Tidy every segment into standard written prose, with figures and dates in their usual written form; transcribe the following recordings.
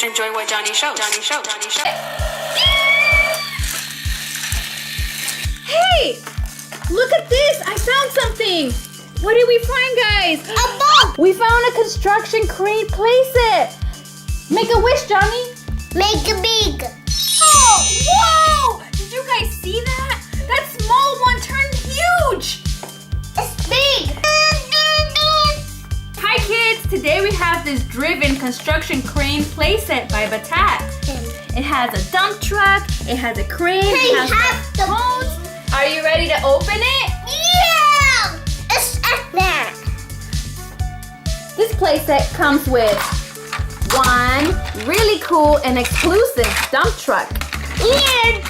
Enjoy what Johny showed. Hey! Look at this! I found something! What did we find, guys? A book! We found a construction crane playset! Make a wish, Johny! Make it big! Oh, whoa! Did you guys see that? That small one turned huge! It's big! Hi kids! Today we have this Driven Construction Crane Playset by Battat. It has a dump truck, it has a crane, it has the bones. Are you ready to open it? Yeah! It's there. This playset comes with one really cool and exclusive dump truck. Yeah!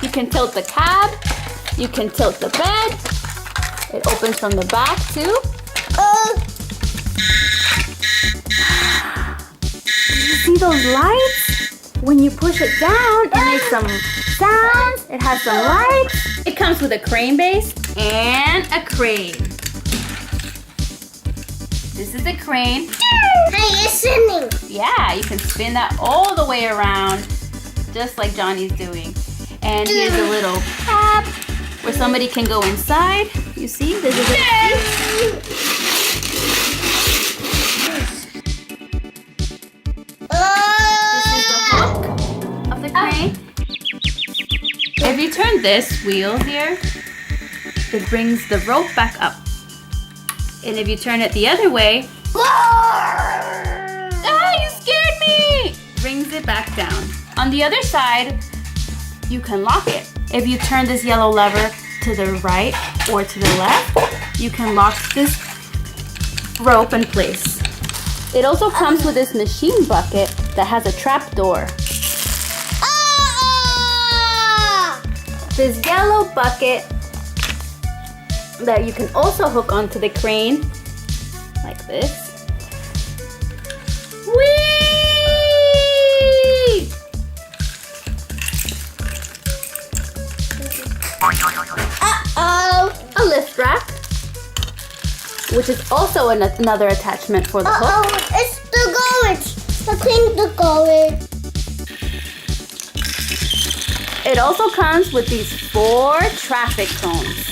You can tilt the cab, you can tilt the bed. It opens from the back too. Do you see those lights? When you push it down, it makes some sounds. It has some lights. It comes with a crane base and a crane. This is the crane. Hey, it's spinning. Yeah, you can spin that all the way around, just like Johnny's doing. And here's a little cab where somebody can go inside. You see, there's a little seat. This is the hook of the crane. If you turn this wheel here, it brings the rope back up. And if you turn it the other way, you scared me! Brings it back down. On the other side, you can lock it. If you turn this yellow lever to the right or to the left, you can lock this rope in place. It also comes with this machine bucket that has a trap door. This yellow bucket that you can also hook onto the crane like this. Whee! A lift rack, which is also another attachment for the hook. It's the garbage. The clean the garbage. It also comes with these 4 traffic cones,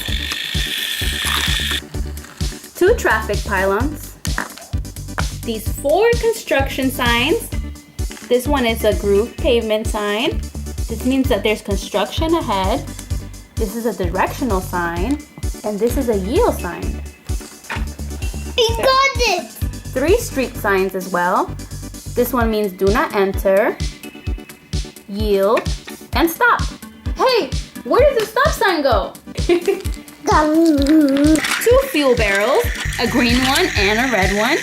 2 traffic pylons, these 4 construction signs. This one is a groove pavement sign. This means that there's construction ahead. This is a directional sign, and this is a yield sign. We got it! 3 street signs as well. This one means do not enter, yield, and stop. Hey, where did the stop sign go? 2 fuel barrels, a green one and a red one.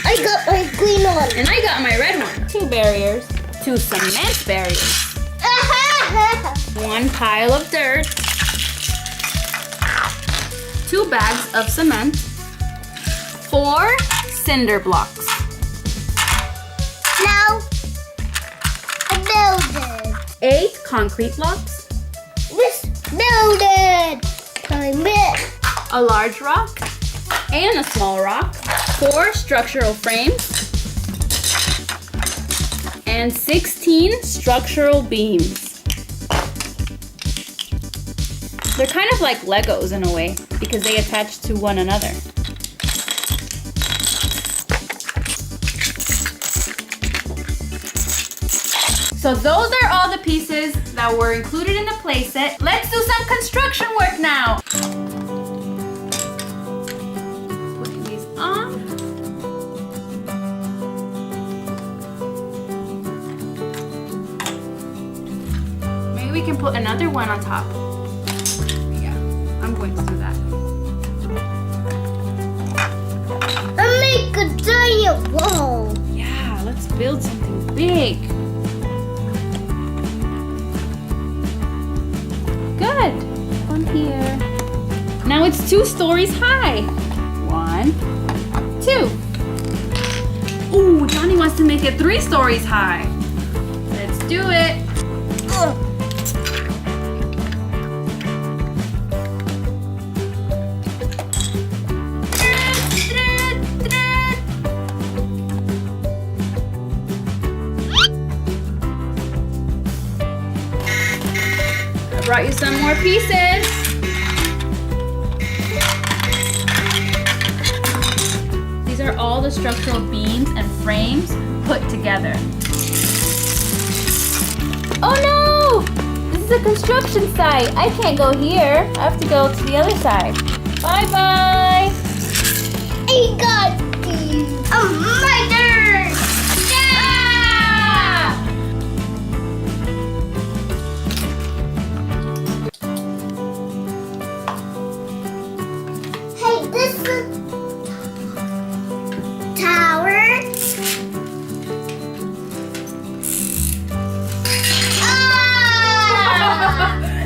I got my green one. And I got my red one. 2 barriers, 2 cement barriers, 1 pile of dirt, 2 bags of cement, 4 cinder blocks. Now, a building. 8 concrete blocks, This building. Climb it. a large rock and a small rock, 4 structural frames, and 16 structural beams. They're kind of like Legos in a way because they attach to one another. So those are all the pieces that were included in the playset. Let's do some construction work now. Putting these on. Maybe we can put another one on top. Yeah, I'm going to do that. And make a giant wall. Yeah, let's build something big. Good. On here. Now it's 2 stories high. 1, 2. Ooh, Johny wants to make it 3 stories high. Let's do it. some more pieces. These are all the structural beams and frames put together. Oh no! This is a construction site. I can't go here. I have to go to the other side. Bye-bye. I got these. My dirt. Yeah! Hey, this is tower.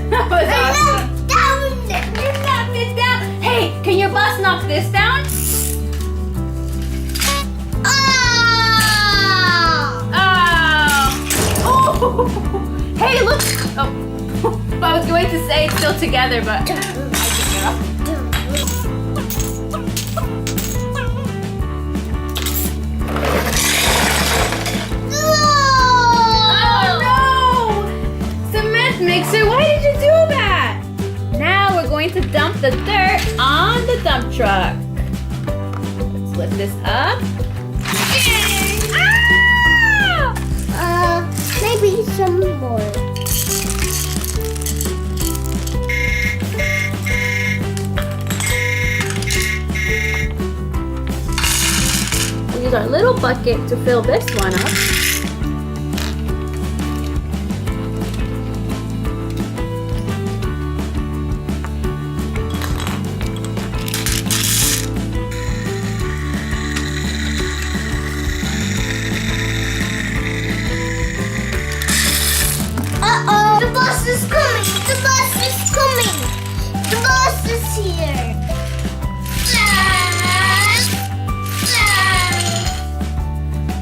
That was awesome. Down. You knocked this down. Hey, can your bus knock this down? Oh! Hey, look! Oh, I was going to say it's still together, but I took it off. Oh no! Cement mixer, why did you do that? Now we're going to dump the dirt on the dump truck. Let's lift this up. Maybe some more. We'll use our little bucket to fill this one up. Uh-oh! The bus is coming! The bus is coming! The bus is here!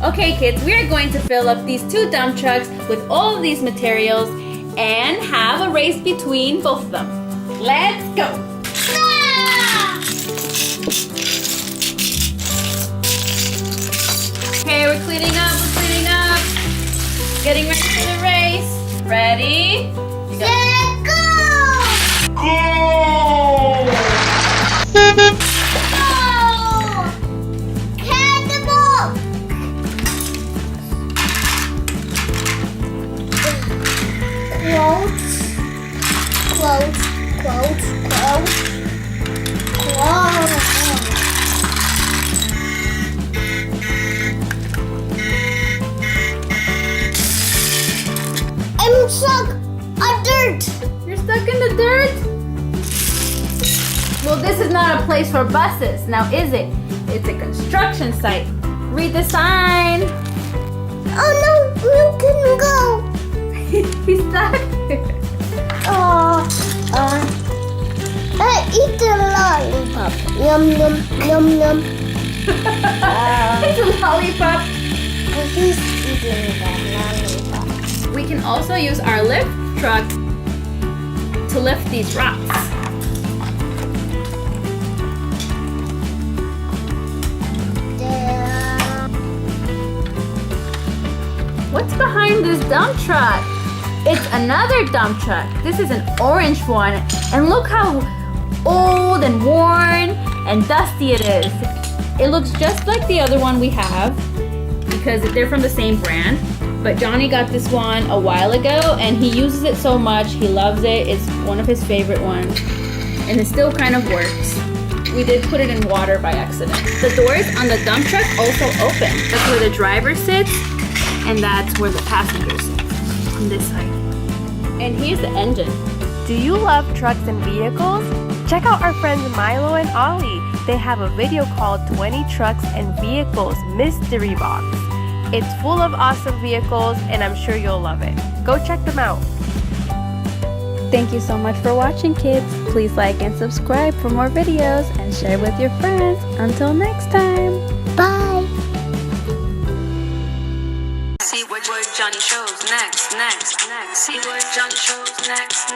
Okay kids, we are going to fill up these two dump trucks with all of these materials and have a race between both of them. Let's go! Okay, we're cleaning up, Getting ready for the race. Ready? You got- Go! Cannibal! Quote. I'm stuck on dirt. You're stuck in the dirt? Well, this is not a place for buses, now is it? It's a construction site. Read the sign. Oh no, you can go. He's stuck. Eat the lollipop. Yum, yum, yum, yum. It's a lollipop. He's eating that lollipop. We can also use our lift truck to lift these rocks. What's behind this dump truck? It's another dump truck. This is an orange one. And look how old and worn and dusty it is. It looks just like the other one we have because they're from the same brand. But Johnny got this one a while ago and he uses it so much. He loves it. It's one of his favorite ones. And it still kind of works. We did put it in water by accident. The doors on the dump truck also open. That's where the driver sits and that's where the passenger sits on this side. And here's the engine. Do you love trucks and vehicles? Check out our friends Milo and Ollie. They have a video called 20 Trucks and Vehicles Mystery Box. It's full of awesome vehicles and I'm sure you'll love it. Go check them out. Thank you so much for watching, kids. Please like and subscribe for more videos and share with your friends. Until next time. Bye. See what Johny shows next. See what Johny shows next.